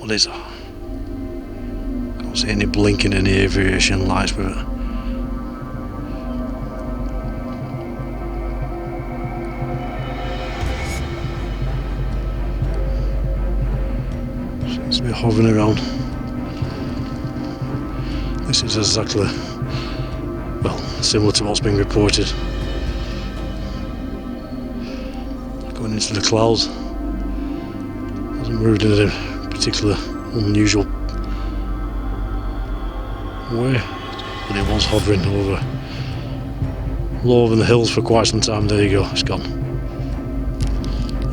What is that? Can't see any blinking, any aviation lights with it. Seems to be hovering around. This is exactly, well, similar to what's been reported. Going into the clouds. Hasn't moved in a particular unusual way, but it was hovering over low over the hills for quite some time. There you go, it's gone.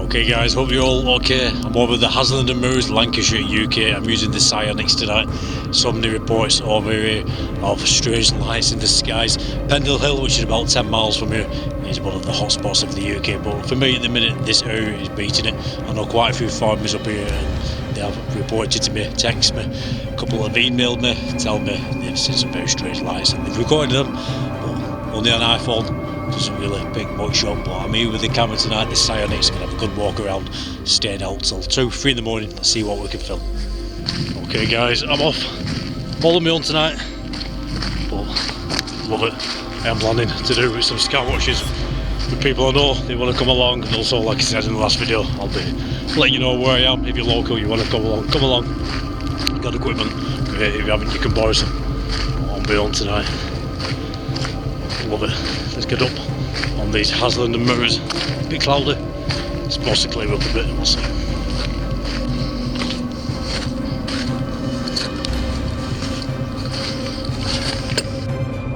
Okay guys, hope you're all okay. I'm over the Hasland and Moors, Lancashire, UK. I'm using the Sionyx tonight. So many reports over here of strange lights in the skies. Pendle Hill, which is about 10 miles from here, is one of the hotspots of the UK, but for me at the minute this area is beating it. I know quite a few farmers up here and they have reported to me, texted me, a couple have emailed me, telling me they've seen some very strange lights and they've recorded them, but only on iPhone. Doesn't really pick much up, but I'm here with the camera tonight, the Sionyx. Gonna have a good walk around, staying out till 2, 3 in the morning. Let's see what we can film. Okay guys, I'm off. Follow me on tonight, but love it. I am planning to do with some sky watches with people I know they want to come along, and also, like I said in the last video, I'll be letting you know where I am. If you're local, you want to come along, come along. Got equipment, great. If you haven't, you can borrow some. I'll be on tonight. Love it. Let's get up on these Hasland and Moors. A bit cloudy. It's supposed to clear up a bit, we'll see.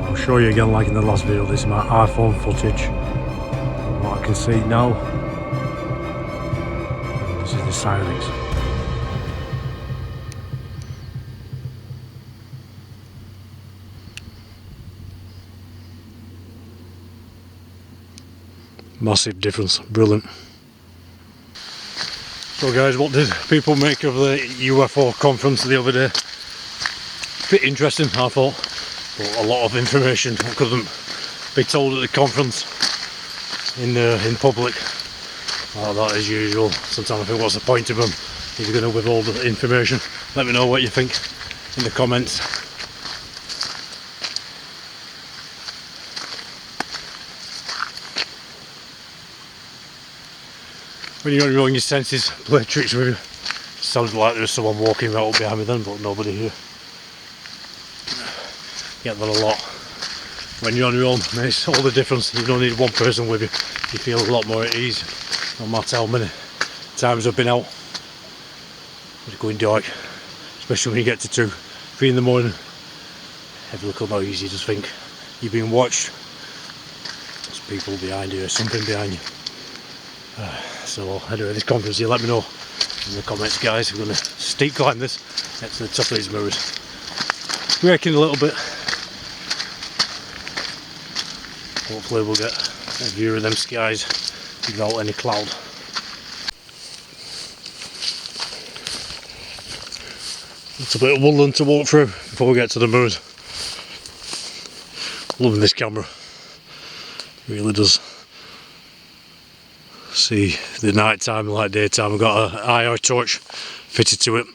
I'll show you again, like in the last video, this is my iPhone footage. What I can see now, this is the Sionyx. Massive difference, brilliant. So guys, what did people make of the UFO conference the other day? Bit interesting, I thought, but a lot of information couldn't be told at the conference in public. That as usual. Sometimes I think, what's the point of them if you're going to withhold the information? Let me know what you think in the comments. When you're on your own, your senses play tricks with you. It sounded like there was someone walking right up behind me then, but nobody here. Get that a lot. When you're on your own, it makes all the difference. You don't need one person with you. You feel a lot more at ease. No matter how many times I've been out. It's going dark, especially when you get to 2, 3 in the morning. Every little noise, you just think you're being watched. There's people behind you, or something behind you. So anyway, this conference, you let me know in the comments guys. We're going to steep climb this, get to the top of these mirrors. Braking a little bit. Hopefully we'll get a view of them skies without any cloud. It's a bit of woodland to walk through before we get to the mirrors. Loving this camera, really does see the night time like daytime. I've got an IR torch fitted to it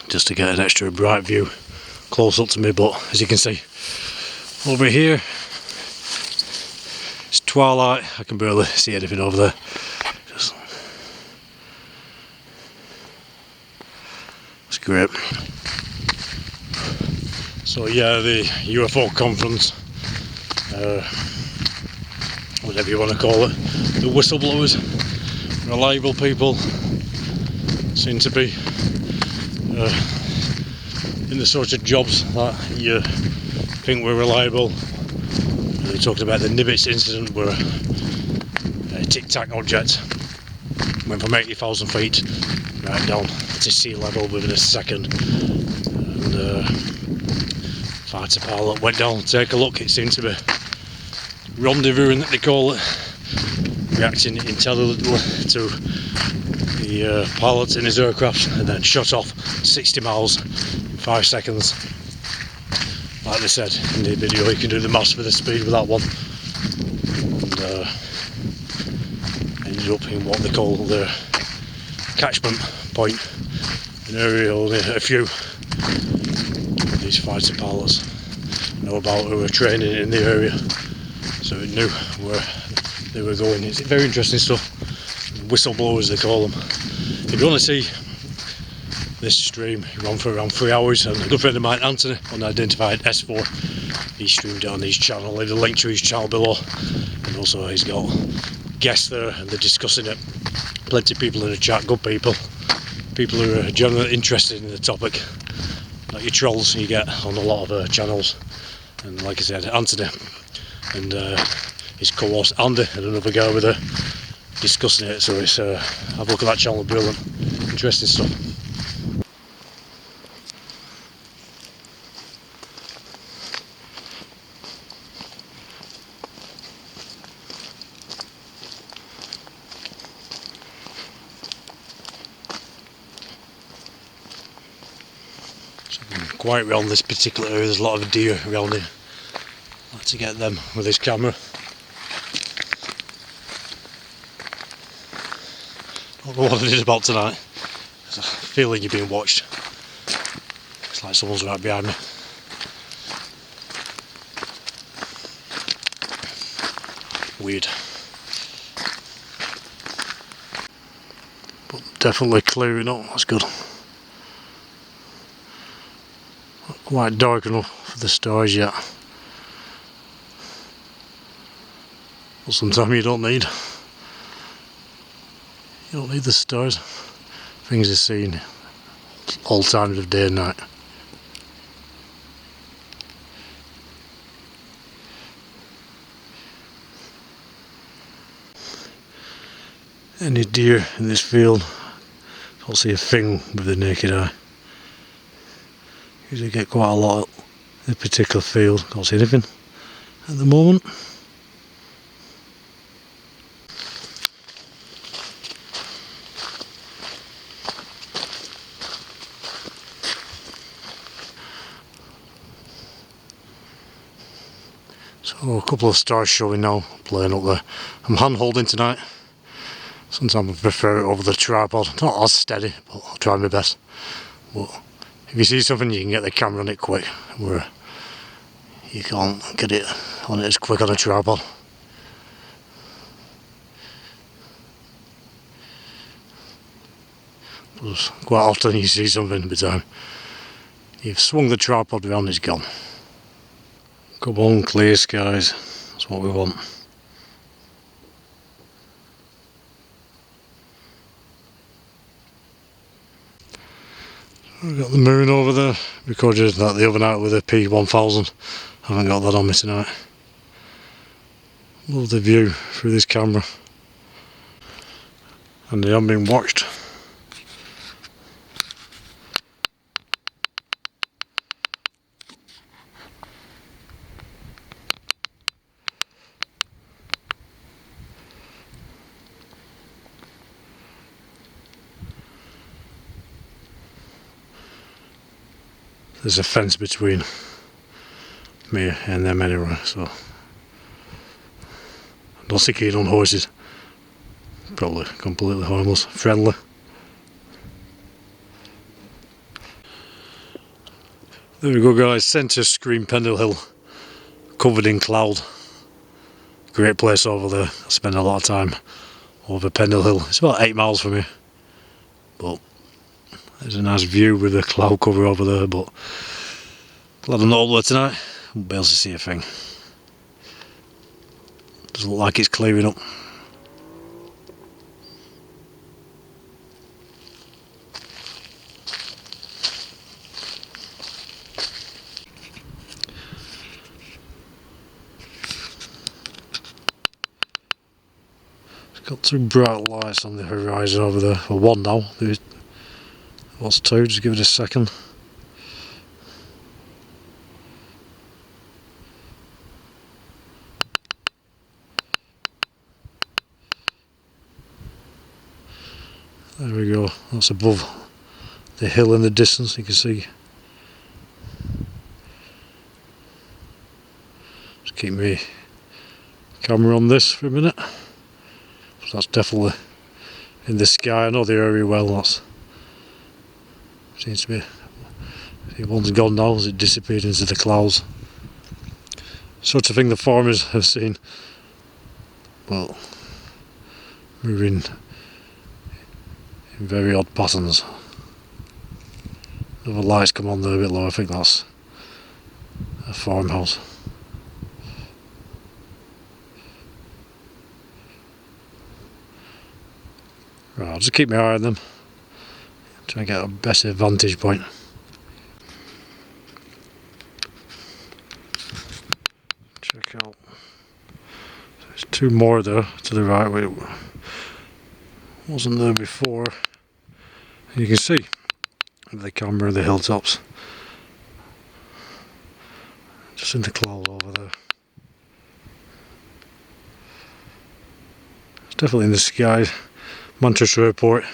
just to get an extra bright view close up to me, but as you can see over here it's twilight. I can barely see anything over there. It's great. So yeah, the UFO conference, whatever you want to call it, the whistleblowers, reliable people, seem to be in the sort of jobs that you think were reliable. They talked about the Nimitz incident where a tic-tac object went from 80,000 feet right down to sea level within a second, and fighter pilot went down to take a look. It seemed to be rendezvousing, that they call it, reacting intelligently to the pilot in his aircraft, and then shot off 60 miles in 5 seconds. Like they said in the video, you can do the maths for the speed with that one, and ended up in what they call their catchment point, an area only a few of these fighter pilots know about who were training in the area, so it knew where they were going. It's very interesting stuff. Whistleblowers they call them. If you want to see this stream, it ran for around 3 hours, and a good friend of mine, Anthony, unidentified S4, he streamed it on his channel. I'll leave the link to his channel below, and also he's got guests there and they're discussing it. Plenty of people in the chat, good people who are generally interested in the topic, like your trolls you get on a lot of channels. And like I said, Anthony and his co-host Andy and another guy with her discussing it, so it's have a look at that channel, brilliant, interesting stuff. Quite around this particular area, there's a lot of deer around here. I'd like to get them with this camera. I don't know what it is about tonight. There's a feeling you're being watched. It's like someone's right behind me. Weird. But definitely clearing up, that's good. Not quite dark enough for the stars yet. But sometimes you don't need the stars. Things are seen all times of day and night. Any deer in this field, I'll see a thing with the naked eye. Usually get quite a lot in this particular field. Can't see anything at the moment. So a couple of stars showing now, playing up there. I'm hand holding tonight. Sometimes I prefer it over the tripod. Not as steady, but I'll try my best. But if you see something, you can get the camera on it quick, where you can't get it on it as quick on a tripod. But quite often you see something by the time you've swung the tripod around, it's gone. Come on, clear skies, that's what we want. I've got the moon over there, recorded that the other night with a P1000, haven't got that on me tonight. Love the view through this camera, and they haven't been watched. There's a fence between me and them anyway, so I'm not so keen on horses. Probably completely harmless, friendly. There we go guys, centre screen Pendle Hill, covered in cloud. Great place over there. I spend a lot of time over Pendle Hill. It's about 8 miles from here, but there's a nice view with the cloud cover over there, but glad I'm not up there tonight. Won't be able to see a thing. Doesn't look like it's clearing up. It's got 2 bright lights on the horizon over there, or 1 now. What's 2? Just give it a second. There we go, that's above the hill in the distance, you can see. Just keep my camera on this for a minute. So that's definitely in the sky. I know the area well, that's Seems to be, one's gone now as it disappeared into the clouds. Sort of thing the farmers have seen, well, moving in very odd patterns. Another light's come on there a bit low. I think that's a farmhouse. Right, I'll just keep my eye on them, try and get a better vantage point. Check out. There's two more there to the right where it wasn't there before. And you can see the camera of the hilltops just in the cloud over there. It's definitely in the sky. Manchester Airport,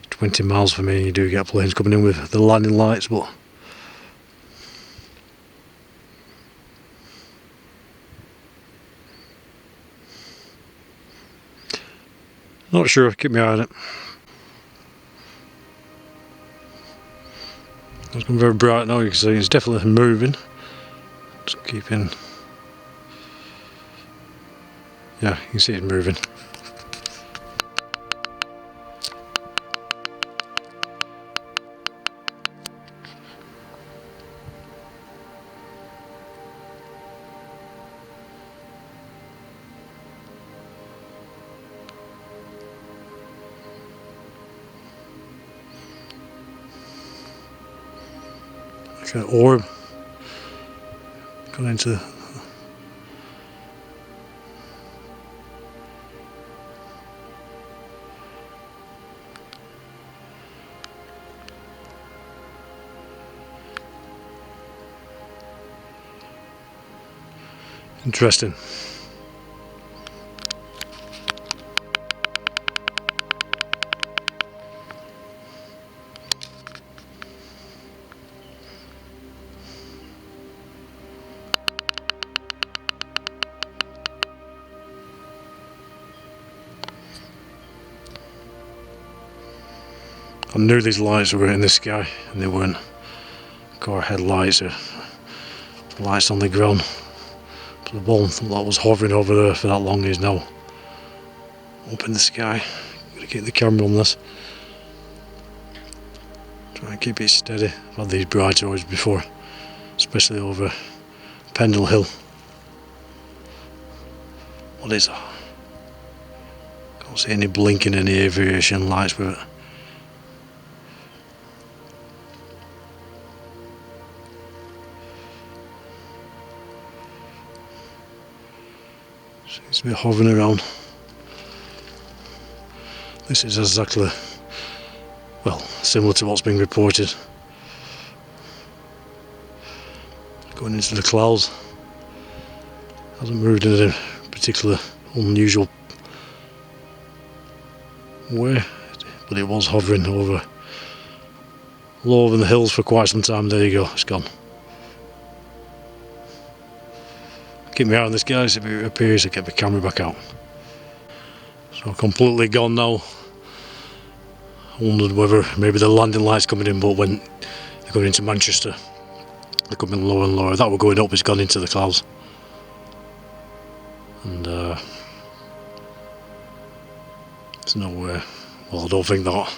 20 miles from me, you do get planes coming in with the landing lights, but not sure, keep my eye on it. It's become very bright now, you can see it's definitely moving. Just keeping, yeah, you can see it moving. Like an orb going into interesting. I knew these lights were in the sky and they weren't car headlights or lights on the ground. But the one that was hovering over there for that long is now up in the sky. I'm going to keep the camera on this. Try and keep it steady. I've had these bright orbs before, especially over Pendle Hill. What is that? Can't see any blinking, any aviation lights with it. Seems to be hovering around. This is exactly, well, similar to what's been reported. Going into the clouds. Hasn't moved in a particular unusual way, but it was hovering over, low over the hills for quite some time. There you go, it's gone. Keep my eye on this, guys. If it appears, I'll get the camera back out. So completely gone now. I wondered whether maybe the landing lights coming in, but when they're going into Manchester, they're coming lower and lower. That were going up, it's gone into the clouds. And there's no way. Well, I don't think that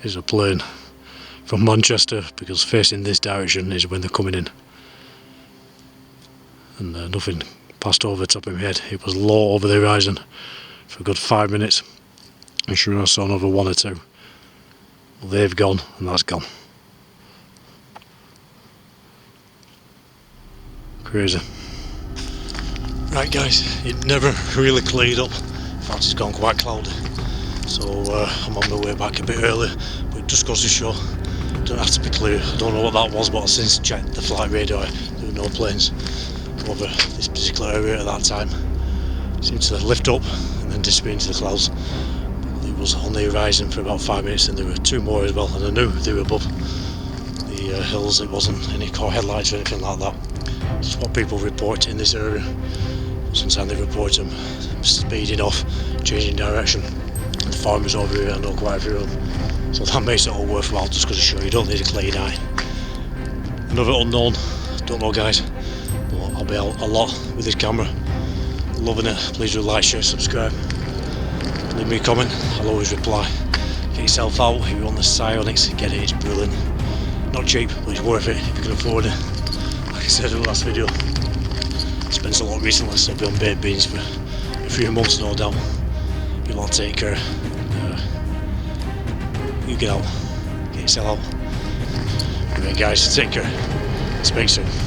is a plane from Manchester, because facing this direction is when they're coming in. And nothing passed over the top of my head. It was low over the horizon for a good 5 minutes. I'm sure I saw another one or two. Well, they've gone, and that's gone. Crazy. Right, guys, it never really cleared up. In fact, it's gone quite cloudy. So I'm on my way back a bit early, but it just goes to show it don't have to be clear. I don't know what that was, but I've since checked the flight radar. There were no planes over this particular area at that time. It seemed to lift up and then disappear into the clouds. It was on the horizon for about 5 minutes, and there were two more as well, and I knew they were above the hills. It wasn't any car headlights or anything like that. It's what people report in this area. Sometimes they report them speeding off, changing direction. The farmers over here, I know quite a few of them, So that makes it all worthwhile, just because of show you don't need a clear eye. Another unknown, don't know guys, but I'll be out a lot with this camera. Loving it. Please do like, share, subscribe. Leave me a comment, I'll always reply. Get yourself out if you want the Sionyx, get it, it's brilliant. Not cheap, but it's worth it if you can afford it. Like I said in the last video, spent a lot recently, so I'll be on baked beans for a few months no doubt. You'll all take care. You get out, get yourself out. Anyway guys, take care. Speak soon.